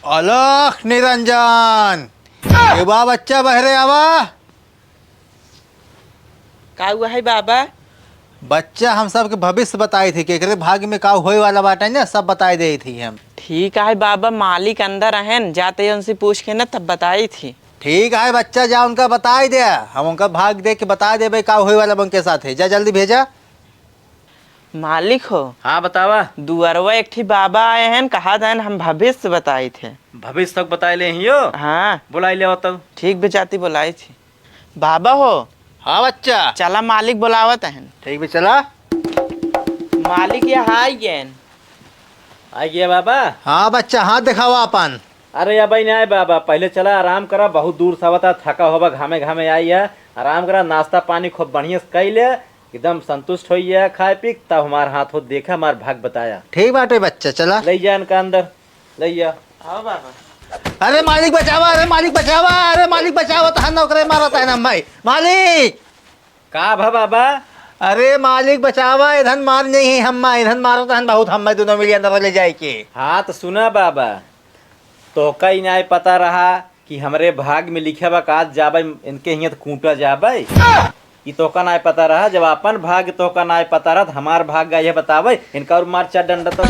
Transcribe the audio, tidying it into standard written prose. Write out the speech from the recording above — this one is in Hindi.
अलख निरंजन युवा बच्चा बहरे आवा। का हुआ है बाबा? बच्चा हम सब के भविष्य बताई थी केकरे भाग्य में का होए वाला बाटे ना, सब बताई दे थी हम। ठीक है बाबा, मालिक अंदर रहन, जाते उनसे पूछ के ना तब बताई थी। ठीक है बच्चा, जा उनका बताई दे, हम उनका भाग देख के बता दे भाई का होए वाला उनके साथ है। जा जल्दी भेजा। मालिक हो, हाँ बतावा। दुअरवा एक ठी बाबा आए हैं, कहा था हम भविष्य बताए थे। भविष्य तक बताए ले हियो। हाँ बुलाई ले तब। ठीक बेचाती बुलाई थी। बाबा हो, हाँ बच्चा। चला मालिक बुलावत है। ठीक भी चला। मालिक यहाँ आई गए। आ गया बाबा। हाँ बच्चा, हाथ दिखावा अपन। अरे अब नहीं आए बाबा, पहले चला आराम करा, बहुत दूर से आवता, थका होगा, घामे घामे आई है। आराम करा, नाश्ता पानी खूब बढ़िया से कैले, एकदम संतुष्ट हो गया खाए पी, तब हमारे हाथ हो देखा, हमारे भाग बताया। ठीक बाटे बच्चा, चला ले जा इनका अंदर, ले जा। आओ बाबा। अरे मालिक बचावा, अरे मालिक बचावा, अरे मालिक बचावा, तो नौकरे मारता है ना भाई। मालिक का भा बाबा? अरे मालिक बचावा, इधन मार नहीं हम, इधन मारो तो बहुत, हम दोनों मिलिए अंदर ले जाए के। हाँ तो सुना बाबा, तो कई ना पता रहा कि हमरे भाग में लिखे बा काज जाबे, इनके हियाँ तो कूटा जाबे। ये तो का ना पता रहा, जब अपन भाग तो का ना पता रहा, हमार भाग गए बतावे, इनका और मार चार डंडा तो